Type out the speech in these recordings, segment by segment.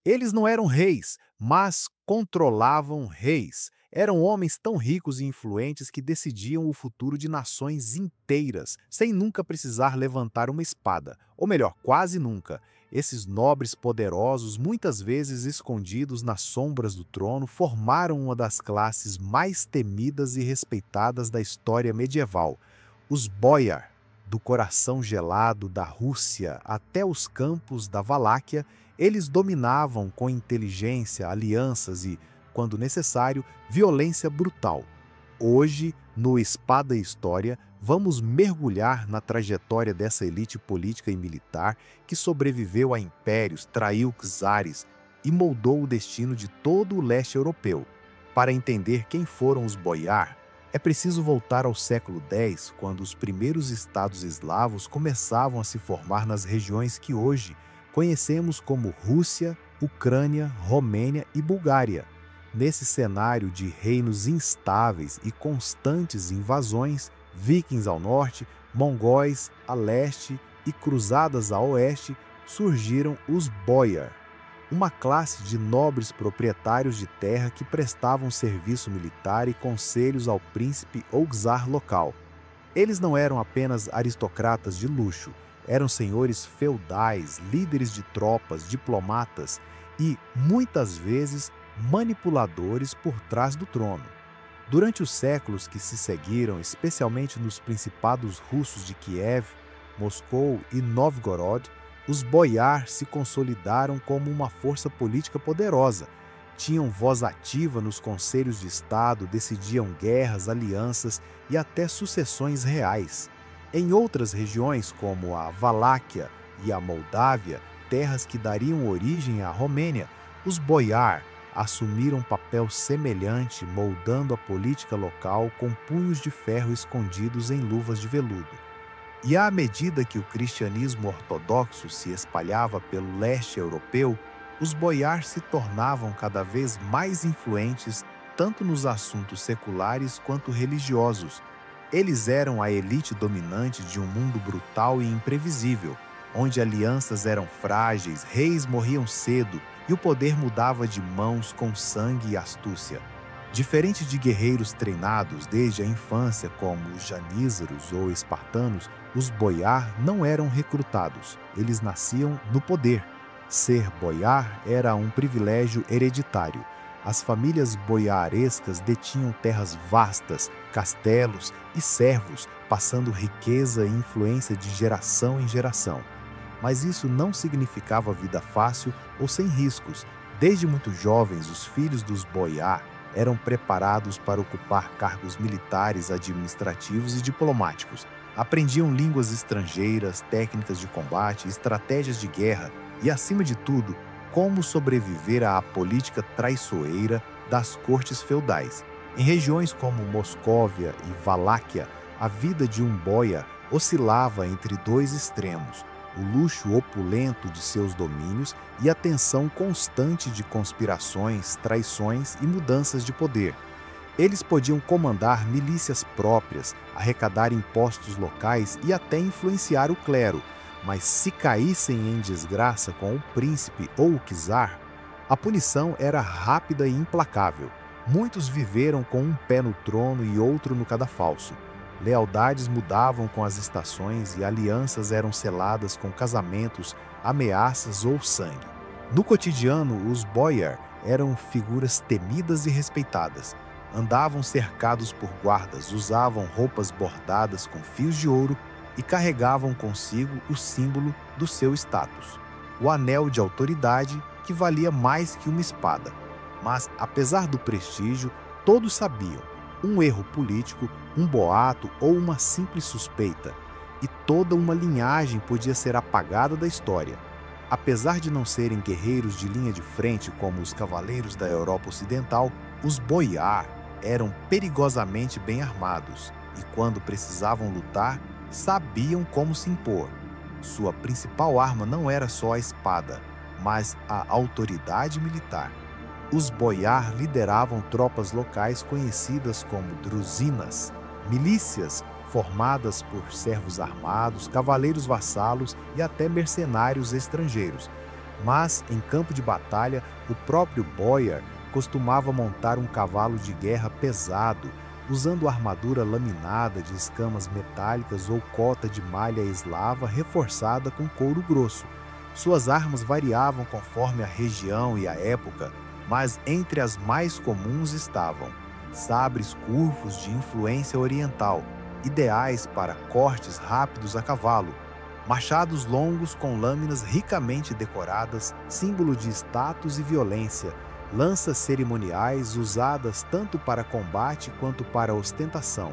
Eles não eram reis, mas controlavam reis. Eram homens tão ricos e influentes que decidiam o futuro de nações inteiras, sem nunca precisar levantar uma espada. Ou melhor, quase nunca. Esses nobres poderosos, muitas vezes escondidos nas sombras do trono, formaram uma das classes mais temidas e respeitadas da história medieval. Os boiar, do coração gelado da Rússia até os campos da Valáquia, eles dominavam com inteligência, alianças e, quando necessário, violência brutal. Hoje, no Espada e História, vamos mergulhar na trajetória dessa elite política e militar que sobreviveu a impérios, traiu czares e moldou o destino de todo o leste europeu. Para entender quem foram os boiar, é preciso voltar ao século X, quando os primeiros estados eslavos começavam a se formar nas regiões que hoje conhecemos como Rússia, Ucrânia, Romênia e Bulgária. Nesse cenário de reinos instáveis e constantes invasões, vikings ao norte, mongóis a leste e cruzadas a oeste, surgiram os boiar, uma classe de nobres proprietários de terra que prestavam serviço militar e conselhos ao príncipe ou czar local. Eles não eram apenas aristocratas de luxo, eram senhores feudais, líderes de tropas, diplomatas e, muitas vezes, manipuladores por trás do trono. Durante os séculos que se seguiram, especialmente nos principados russos de Kiev, Moscou e Novgorod, os boiar se consolidaram como uma força política poderosa. Tinham voz ativa nos conselhos de Estado, decidiam guerras, alianças e até sucessões reais. Em outras regiões, como a Valáquia e a Moldávia, terras que dariam origem à Romênia, os boiar assumiram um papel semelhante, moldando a política local com punhos de ferro escondidos em luvas de veludo. E à medida que o cristianismo ortodoxo se espalhava pelo leste europeu, os boiar se tornavam cada vez mais influentes tanto nos assuntos seculares quanto religiosos. Eles eram a elite dominante de um mundo brutal e imprevisível, onde alianças eram frágeis, reis morriam cedo e o poder mudava de mãos com sangue e astúcia. Diferente de guerreiros treinados desde a infância, como os janízaros ou espartanos, os boiar não eram recrutados, eles nasciam no poder. Ser boiar era um privilégio hereditário. As famílias boiarescas detinham terras vastas, castelos e servos, passando riqueza e influência de geração em geração. Mas isso não significava vida fácil ou sem riscos. Desde muito jovens, os filhos dos boiar eram preparados para ocupar cargos militares, administrativos e diplomáticos. Aprendiam línguas estrangeiras, técnicas de combate, estratégias de guerra e, acima de tudo, como sobreviver à política traiçoeira das cortes feudais. Em regiões como Moscóvia e Valáquia, a vida de um boiar oscilava entre dois extremos: o luxo opulento de seus domínios e a tensão constante de conspirações, traições e mudanças de poder. Eles podiam comandar milícias próprias, arrecadar impostos locais e até influenciar o clero, mas se caíssem em desgraça com o príncipe ou o czar, a punição era rápida e implacável. Muitos viveram com um pé no trono e outro no cadafalso. Lealdades mudavam com as estações e alianças eram seladas com casamentos, ameaças ou sangue. No cotidiano, os boiar eram figuras temidas e respeitadas. Andavam cercados por guardas, usavam roupas bordadas com fios de ouro e carregavam consigo o símbolo do seu status, o anel de autoridade, que valia mais que uma espada. Mas, apesar do prestígio, todos sabiam: um erro político, um boato ou uma simples suspeita, e toda uma linhagem podia ser apagada da história. Apesar de não serem guerreiros de linha de frente como os cavaleiros da Europa Ocidental, os boiar eram perigosamente bem armados e, quando precisavam lutar, sabiam como se impor. Sua principal arma não era só a espada, mas a autoridade militar. Os boiar lideravam tropas locais conhecidas como druzinas, milícias formadas por servos armados, cavaleiros vassalos e até mercenários estrangeiros. Mas, em campo de batalha, o próprio boiar costumava montar um cavalo de guerra pesado, usando armadura laminada de escamas metálicas ou cota de malha eslava reforçada com couro grosso. Suas armas variavam conforme a região e a época, mas entre as mais comuns estavam sabres curvos de influência oriental, ideais para cortes rápidos a cavalo, machados longos com lâminas ricamente decoradas, símbolo de status e violência, lanças cerimoniais usadas tanto para combate quanto para ostentação,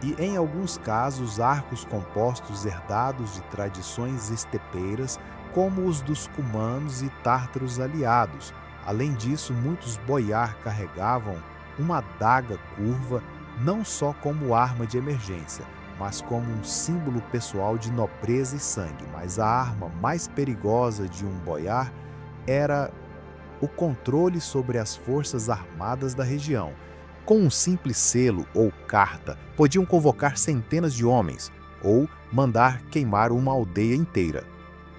e, em alguns casos, arcos compostos herdados de tradições estepeiras, como os dos cumanos e tártaros aliados. Além disso, muitos boiar carregavam uma adaga curva não só como arma de emergência, mas como um símbolo pessoal de nobreza e sangue. Mas a arma mais perigosa de um boiar era o controle sobre as forças armadas da região. Com um simples selo ou carta, podiam convocar centenas de homens ou mandar queimar uma aldeia inteira.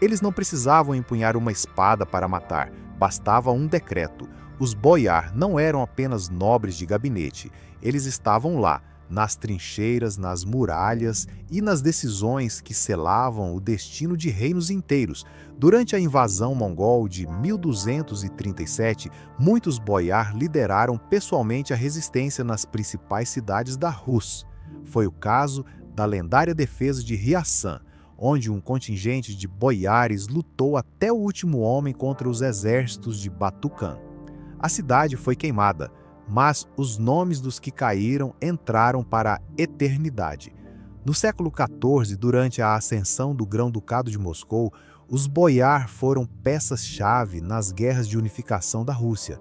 Eles não precisavam empunhar uma espada para matar, bastava um decreto. Os boiar não eram apenas nobres de gabinete, eles estavam lá, nas trincheiras, nas muralhas e nas decisões que selavam o destino de reinos inteiros. Durante a invasão mongol de 1237, muitos boiar lideraram pessoalmente a resistência nas principais cidades da Rus. Foi o caso da lendária defesa de Ryasan, onde um contingente de boiares lutou até o último homem contra os exércitos de Batu Khan. A cidade foi queimada, mas os nomes dos que caíram entraram para a eternidade. No século XIV, durante a ascensão do Grão-Ducado de Moscou, os boiar foram peças-chave nas guerras de unificação da Rússia.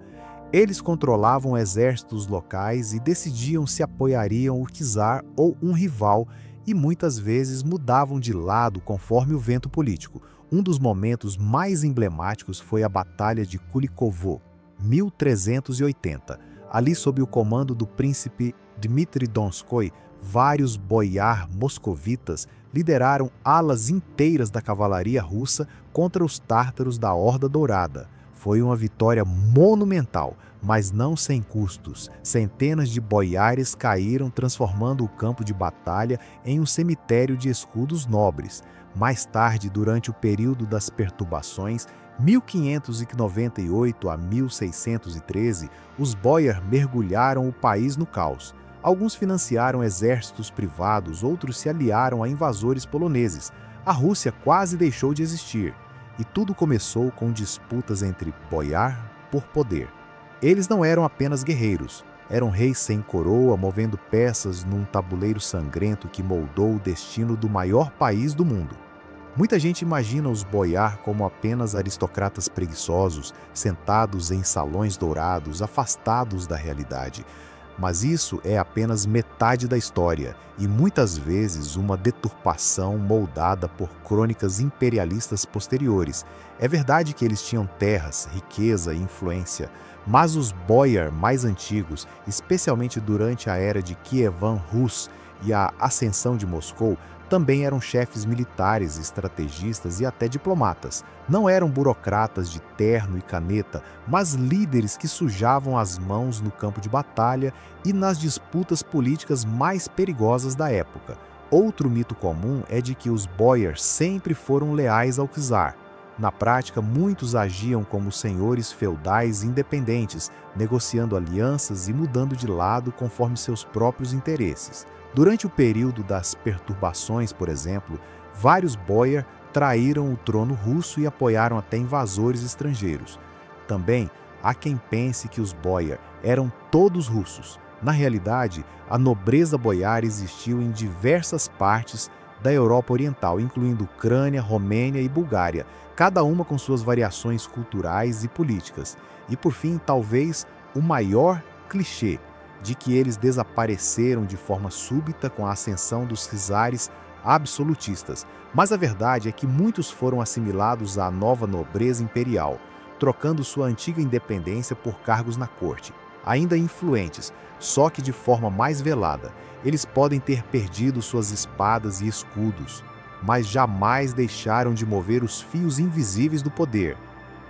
Eles controlavam exércitos locais e decidiam se apoiariam o czar ou um rival, e muitas vezes mudavam de lado conforme o vento político. Um dos momentos mais emblemáticos foi a Batalha de Kulikovo, 1380. Ali, sob o comando do príncipe Dmitri Donskoy, vários boiar moscovitas lideraram alas inteiras da cavalaria russa contra os tártaros da Horda Dourada. Foi uma vitória monumental, mas não sem custos. Centenas de boiares caíram, transformando o campo de batalha em um cemitério de escudos nobres. Mais tarde, durante o período das perturbações, 1598 a 1613, os boiar mergulharam o país no caos. Alguns financiaram exércitos privados, outros se aliaram a invasores poloneses. A Rússia quase deixou de existir. E tudo começou com disputas entre boiar por poder. Eles não eram apenas guerreiros, eram reis sem coroa, movendo peças num tabuleiro sangrento que moldou o destino do maior país do mundo. Muita gente imagina os boiar como apenas aristocratas preguiçosos, sentados em salões dourados, afastados da realidade. Mas isso é apenas metade da história e muitas vezes uma deturpação moldada por crônicas imperialistas posteriores. É verdade que eles tinham terras, riqueza e influência, mas os boiar mais antigos, especialmente durante a era de Kievan Rus e a ascensão de Moscou, também eram chefes militares, estrategistas e até diplomatas. Não eram burocratas de terno e caneta, mas líderes que sujavam as mãos no campo de batalha e nas disputas políticas mais perigosas da época. Outro mito comum é de que os boiar sempre foram leais ao czar. Na prática, muitos agiam como senhores feudais independentes, negociando alianças e mudando de lado conforme seus próprios interesses. Durante o período das perturbações, por exemplo, vários boiar traíram o trono russo e apoiaram até invasores estrangeiros. Também há quem pense que os boiar eram todos russos. Na realidade, a nobreza boiar existiu em diversas partes da Europa Oriental, incluindo Ucrânia, Romênia e Bulgária, cada uma com suas variações culturais e políticas. E, por fim, talvez o maior clichê de que eles desapareceram de forma súbita com a ascensão dos czares absolutistas. Mas a verdade é que muitos foram assimilados à nova nobreza imperial, trocando sua antiga independência por cargos na corte, ainda influentes, só que de forma mais velada. Eles podem ter perdido suas espadas e escudos, mas jamais deixaram de mover os fios invisíveis do poder.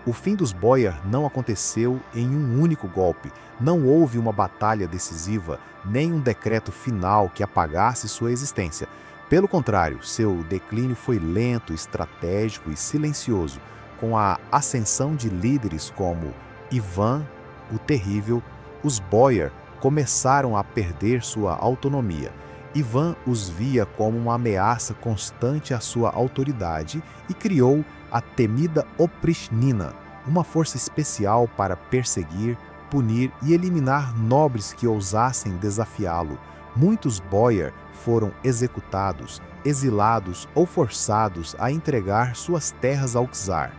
O fim dos Boyar não aconteceu em um único golpe. Não houve uma batalha decisiva, nem um decreto final que apagasse sua existência. Pelo contrário, seu declínio foi lento, estratégico e silencioso, com a ascensão de líderes como Ivan o Terrível. Os Boyar começaram a perder sua autonomia. Ivan os via como uma ameaça constante à sua autoridade e criou a temida Oprichnina, uma força especial para perseguir, punir e eliminar nobres que ousassem desafiá-lo. Muitos Boyar foram executados, exilados ou forçados a entregar suas terras ao czar.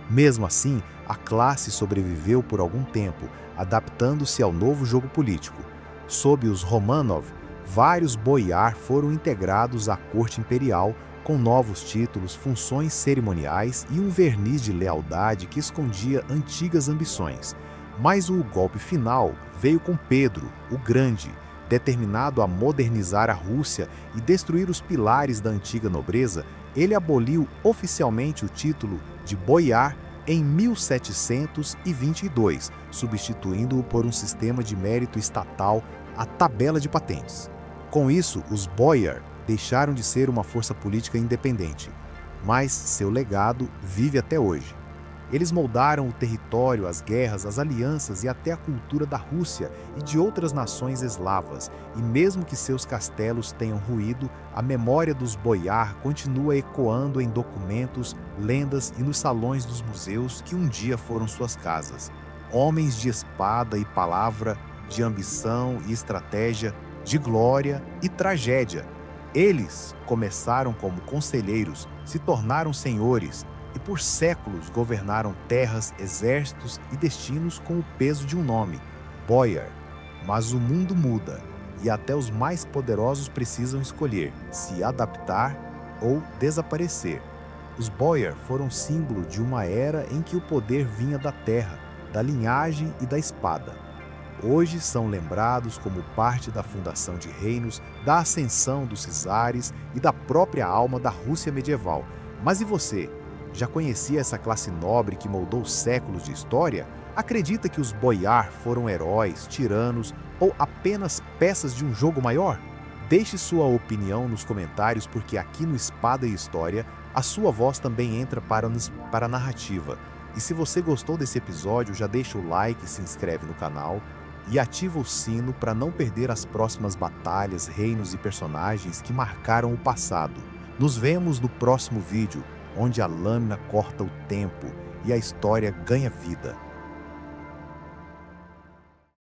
Mesmo assim, a classe sobreviveu por algum tempo, adaptando-se ao novo jogo político. Sob os Romanov, vários boiar foram integrados à corte imperial, com novos títulos, funções cerimoniais e um verniz de lealdade que escondia antigas ambições. Mas o golpe final veio com Pedro, o Grande, determinado a modernizar a Rússia e destruir os pilares da antiga nobreza. Ele aboliu oficialmente o título de boiar em 1722, substituindo-o por um sistema de mérito estatal, a tabela de patentes. Com isso, os Boyar deixaram de ser uma força política independente, mas seu legado vive até hoje. Eles moldaram o território, as guerras, as alianças e até a cultura da Rússia e de outras nações eslavas, e mesmo que seus castelos tenham ruído, a memória dos Boyar continua ecoando em documentos, lendas e nos salões dos museus que um dia foram suas casas. Homens de espada e palavra, de ambição e estratégia, de glória e tragédia. Eles começaram como conselheiros, se tornaram senhores e por séculos governaram terras, exércitos e destinos com o peso de um nome, Boyar. Mas o mundo muda e até os mais poderosos precisam escolher se adaptar ou desaparecer. Os Boyar foram símbolo de uma era em que o poder vinha da terra, da linhagem e da espada. Hoje são lembrados como parte da fundação de reinos, da ascensão dos czares e da própria alma da Rússia medieval. Mas e você? Já conhecia essa classe nobre que moldou séculos de história? Acredita que os Boyar foram heróis, tiranos ou apenas peças de um jogo maior? Deixe sua opinião nos comentários, porque aqui no Espada e História, a sua voz também entra para a narrativa. E se você gostou desse episódio, já deixa o like, se inscreve no canal e ativa o sino para não perder as próximas batalhas, reinos e personagens que marcaram o passado. Nos vemos no próximo vídeo, onde a lâmina corta o tempo e a história ganha vida.